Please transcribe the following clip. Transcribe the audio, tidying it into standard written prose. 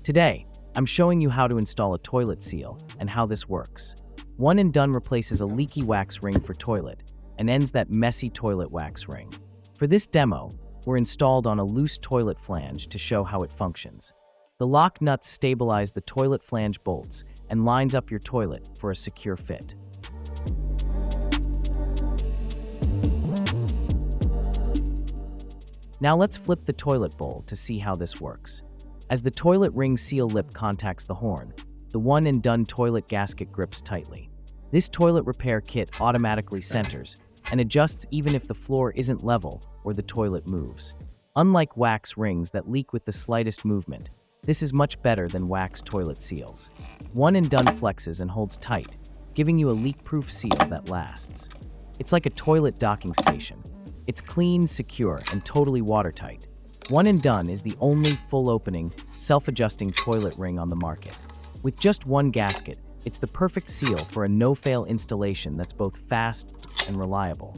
Today, I'm showing you how to install a toilet seal and how this works. OneNDone replaces a leaky wax ring for toilet and ends that messy toilet wax ring. For this demo, we're installed on a loose toilet flange to show how it functions. The lock nuts stabilize the toilet flange bolts and lines up your toilet for a secure fit. Now let's flip the toilet bowl to see how this works. As the toilet ring seal lip contacts the horn, the OneNDone toilet gasket grips tightly. This toilet repair kit automatically centers and adjusts even if the floor isn't level or the toilet moves. Unlike wax rings that leak with the slightest movement, this is much better than wax toilet seals. OneNDone flexes and holds tight, giving you a leak-proof seal that lasts. It's like a toilet docking station. It's clean, secure, and totally watertight. OneNDone is the only full-opening, self-adjusting toilet ring on the market. With just one gasket, it's the perfect seal for a no-fail installation that's both fast and reliable.